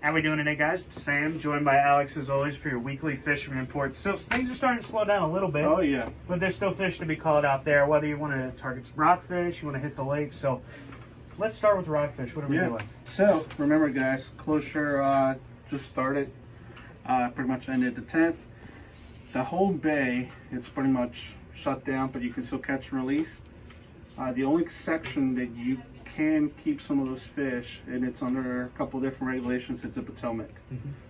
How we doing today, guys? It's Sam, joined by Alex as always for your weekly fishing report. So things are starting to slow down a little bit. Oh yeah. But there's still fish to be caught out there, whether you want to target some rockfish, you want to hit the lake. So let's start with rockfish. What are we doing? So remember, guys, closure just started. Pretty much ended the 10th. The whole bay, it's pretty much shut down, but you can still catch and release. The only section that you can keep some of those fish, and it's under a couple different regulations, it's a Potomac.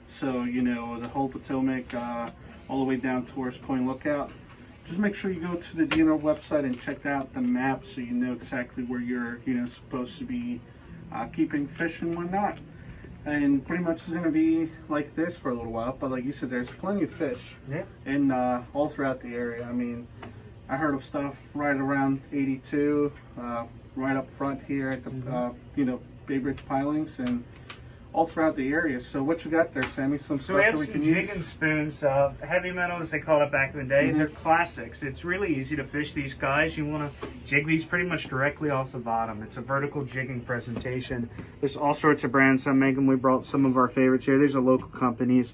So, you know, the whole Potomac, all the way down towards Point Lookout. Just make sure you go to the DNR website and check out the map so you know exactly where you're, supposed to be keeping fish and whatnot. And pretty much it's going to be like this for a little while, but like you said, there's plenty of fish in all throughout the area. I mean, I heard of stuff right around 82, right up front here at the Bay Bridge pilings, and all throughout the area. So what you got there, Sammy? Some stuff we have that we some can jig use? and spoons, heavy metal as they called it back in the day. They're classics. It's really easy to fish these guys. You want to jig these pretty much directly off the bottom. It's a vertical jigging presentation. There's all sorts of brands that make them. We brought some of our favorites here. There's a local companies.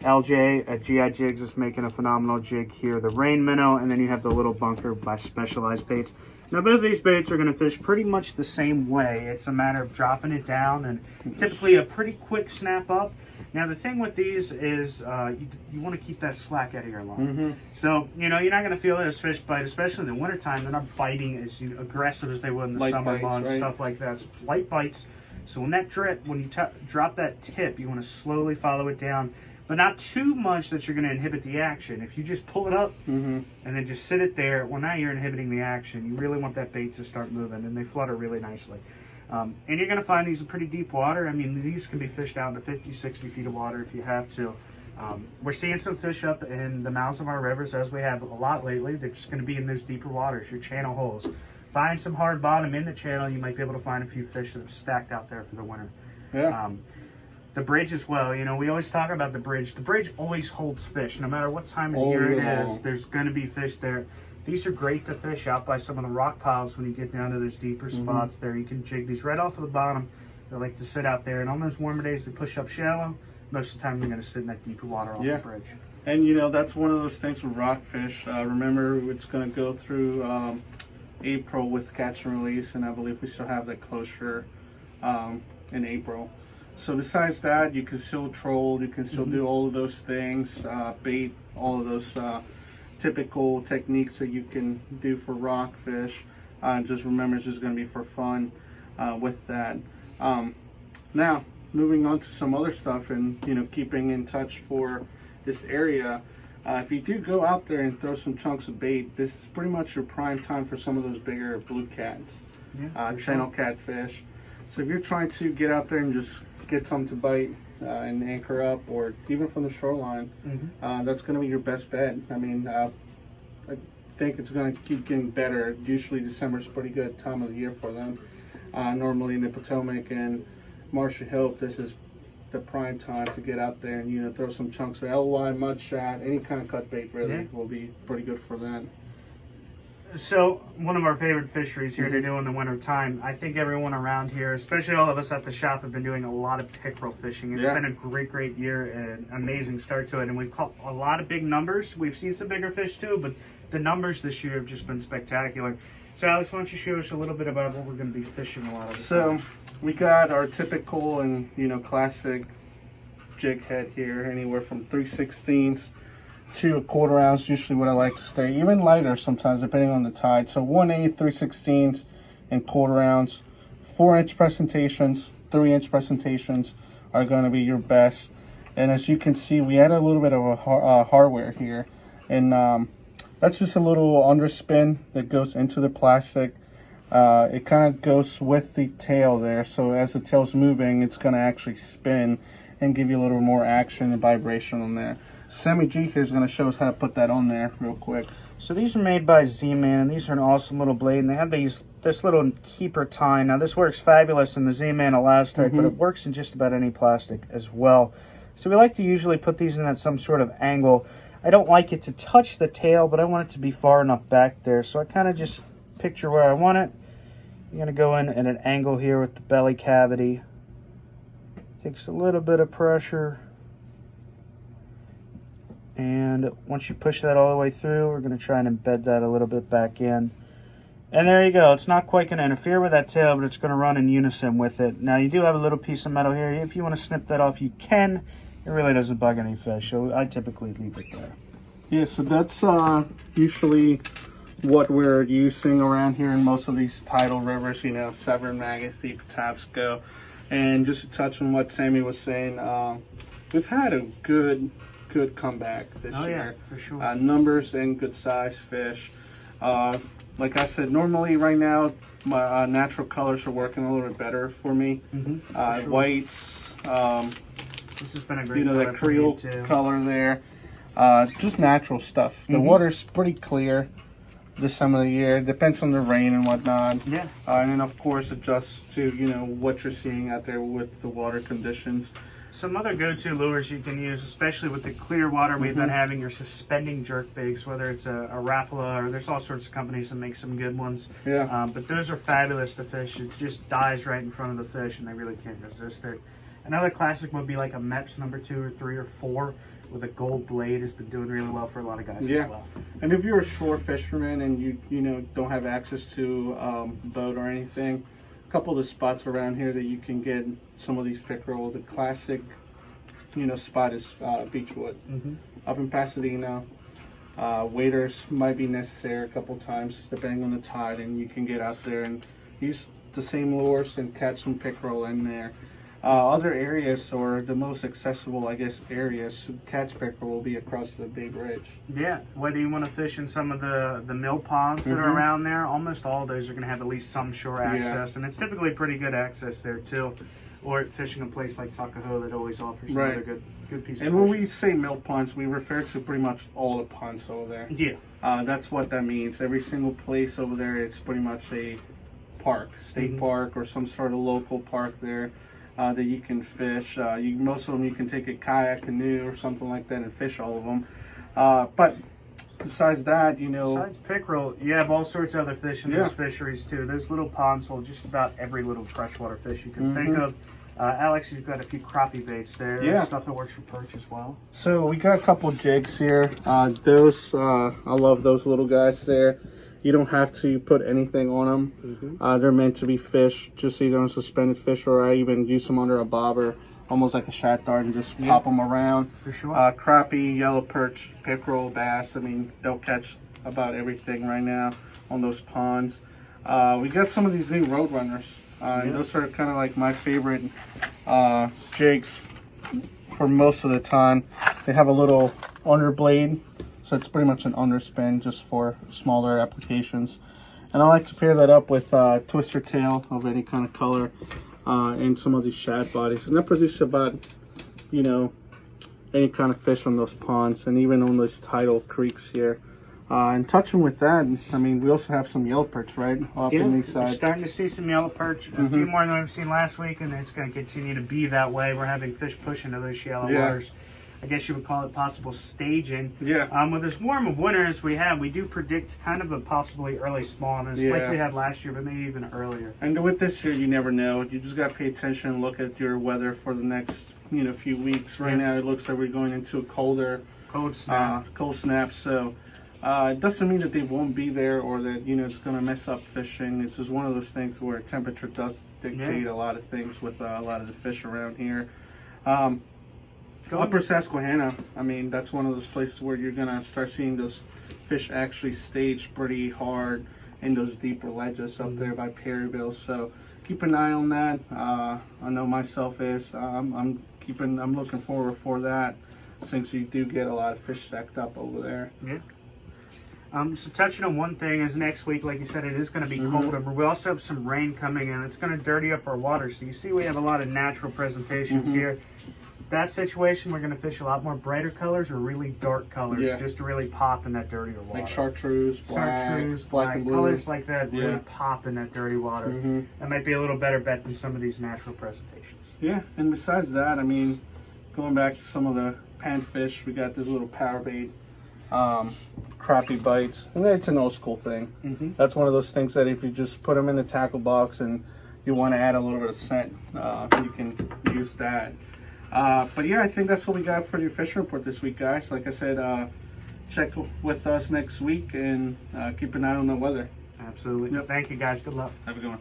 LJ at GI Jigs is making a phenomenal jig here. The Rain Minnow, and then you have the Little Bunker by Specialized Baits. Now, both of these baits are going to fish pretty much the same way. It's a matter of dropping it down and typically a pretty quick snap up. Now, the thing with these is you want to keep that slack out of your line. So, you're not going to feel those fish bite, especially in the wintertime. They're not biting as aggressive as they would in the summer months, stuff like that. So it's light bites. So when you drop that tip, you want to slowly follow it down, but not too much that you're going to inhibit the action. If you just pull it up and then just sit it there, well, now you're inhibiting the action. You really want that bait to start moving, and they flutter really nicely. And you're going to find these in pretty deep water. I mean, these can be fished out into 50, 60 feet of water if you have to. We're seeing some fish up in the mouths of our rivers, as we have a lot lately. They're just going to be in those deeper waters, your channel holes. Find some hard bottom in the channel. You might be able to find a few fish that have stacked out there for the winter. The bridge as well, we always talk about the bridge. The bridge always holds fish. No matter what time of year it is, there's going to be fish there. These are great to fish out by some of the rock piles when you get down to those deeper spots there. You can jig these right off of the bottom. They like to sit out there. And on those warmer days, they push up shallow. Most of the time, they're going to sit in that deeper water off the bridge. And, that's one of those things with rockfish. Remember, it's going to go through April with catch and release, and I believe we still have that closure in April. So besides that, you can still troll, you can still do all of those things, bait, all of those typical techniques that you can do for rockfish. Just remember, it's just going to be for fun with that. Now, moving on to some other stuff and, keeping in touch for this area. If you do go out there and throw some chunks of bait, this is pretty much your prime time for some of those bigger blue cats, channel catfish. So if you're trying to get out there and just get some to bite and anchor up, or even from the shoreline, that's going to be your best bet. I mean, I think it's going to keep getting better. Usually December is a pretty good time of the year for them. Normally in the Potomac and Marcia Hill, this is the prime time to get out there and throw some chunks of LY, mud shot, any kind of cut bait really will be pretty good for that. So one of our favorite fisheries here to do in the winter time, I think everyone around here, especially all of us at the shop, have been doing a lot of pickerel fishing. It's been a great year and amazing start to it, and we've caught a lot of big numbers. We've seen some bigger fish too, but the numbers this year have just been spectacular. So Alex, why don't you show us a little bit about what we're going to be fishing a lot of? So we got our typical and classic jig head here, anywhere from 3/16 to a 1/4 ounce, usually what I like to stay, even lighter sometimes depending on the tide. So 1/8, 3/16, and 1/4 ounce. 4-inch presentations, 3-inch presentations are going to be your best. And as you can see, we add a little bit of a hardware here, and that's just a little underspin that goes into the plastic. It kind of goes with the tail there, so as the tail's moving, it's going to actually spin and give you a little more action and vibration on there. Sammy G here is going to show us how to put that on there real quick. So these are made by Z-Man. These are an awesome little blade, and they have this little keeper tie. Now this works fabulous in the Z-Man Elastic, but it works in just about any plastic as well. So we like to usually put these in at some sort of angle. I don't like it to touch the tail, but I want it to be far enough back there. So I kind of just picture where I want it. I'm going to go in at an angle here with the belly cavity. Takes a little bit of pressure. And once you push that all the way through, we're going to try and embed that a little bit back in. And there you go. It's not quite going to interfere with that tail, but it's going to run in unison with it. Now, you do have a little piece of metal here. If you want to snip that off, you can. It really doesn't bug any fish, so I typically leave it there. Yeah, so that's usually what we're using around here in most of these tidal rivers, you know, Severn, Magothy, Patapsco. And just to touch on what Sammy was saying, we've had a good comeback this year. Yeah, for sure. Numbers and good size fish. Like I said, normally right now my natural colors are working a little bit better for me. For sure. Whites. This has been a great, you know, that Creole color there. Just natural stuff. The water's pretty clear this time of the year. Depends on the rain and whatnot. Yeah. And then of course adjusts to, you know, what you're seeing out there with the water conditions. Some other go-to lures you can use, especially with the clear water we've been having, your suspending jerkbaits, whether it's a Rapala or there's all sorts of companies that make some good ones. Yeah. But those are fabulous to fish. It just dies right in front of the fish and they really can't resist it. Another classic would be like a Mepps number 2 or 3 or 4 with a gold blade. Has been doing really well for a lot of guys as well. And if you're a shore fisherman and you know don't have access to a boat or anything, a couple of the spots around here that you can get some of these pickerel. The classic, you know, spot is Beechwood up in Pasadena. Waders might be necessary a couple times depending on the tide, and you can get out there and use the same lures and catch some pickerel in there. Other areas, or the most accessible, I guess, areas to catch pickerel will be across the Bay Bridge. Yeah, whether you want to fish in some of the mill ponds that are around there, almost all of those are going to have at least some shore access, and it's typically pretty good access there too. Or fishing a place like Tuckahoe that always offers another good piece of And when we say mill ponds, we refer to pretty much all the ponds over there. Yeah. That's what that means. Every single place over there, it's pretty much a park, state park, or some sort of local park there. That you can fish. Most of them you can take a kayak, canoe, or something like that and fish all of them. But besides that, you know... Besides pickerel, you have all sorts of other fish in those fisheries too. Those little ponds hold just about every little freshwater fish you can think of. Alex, you've got a few crappie baits there. Yeah. Stuff that works for perch as well. So we got a couple jigs here. Those, I love those little guys there. You don't have to put anything on them. They're meant to be fish, just either on suspended fish, or I even use them under a bobber, almost like a shad dart, and just pop them around. For sure. Crappie, yellow perch, pickerel, bass. I mean, they'll catch about everything right now on those ponds. We got some of these new Roadrunners. And those are kind of like my favorite jigs for most of the time. They have a little underblade. So it's pretty much an underspin just for smaller applications. And I like to pair that up with twister tail of any kind of color and some of these shad bodies. And that produces about, you know, any kind of fish on those ponds and even on those tidal creeks here. And touching with that, I mean, we also have some yellow perch, right? Up in these sides. We're starting to see some yellow perch. A few more than we've seen last week, and it's going to continue to be that way. We're having fish push into those shallow waters. I guess you would call it possible staging. With as warm of winter as we have, we do predict kind of a possibly early spawn, like we had last year, but maybe even earlier. And with this year, you never know. You just got to pay attention and look at your weather for the next, you know, few weeks. Right now, it looks like we're going into a cold snap. So it doesn't mean that they won't be there or that, you know, it's going to mess up fishing. It's just one of those things where temperature does dictate a lot of things with a lot of the fish around here. Upper Susquehanna, I mean, that's one of those places where you're going to start seeing those fish actually stage pretty hard in those deeper ledges up there by Perryville. So keep an eye on that. I know myself is. I'm looking forward for that, since you do get a lot of fish stacked up over there. So touching on one thing is next week, like you said, it is going to be colder, but we also have some rain coming in. It's going to dirty up our water. So you see we have a lot of natural presentations here. That situation, we're going to fish a lot more brighter colors or really dark colors just to really pop in that dirtier water. Like chartreuse, black and blue. Colors like that really pop in that dirty water. That might be a little better bet than some of these natural presentations. Yeah, and besides that, I mean, going back to some of the panfish, we got this little power bait, Crappie Baits, and it's an old school thing. That's one of those things that if you just put them in the tackle box and you want to add a little bit of scent, you can use that. But yeah, I think that's what we got for your fishing report this week, guys. Like I said, check with us next week and keep an eye on the weather. Absolutely. Yep. Thank you, guys. Good luck. Have a good one.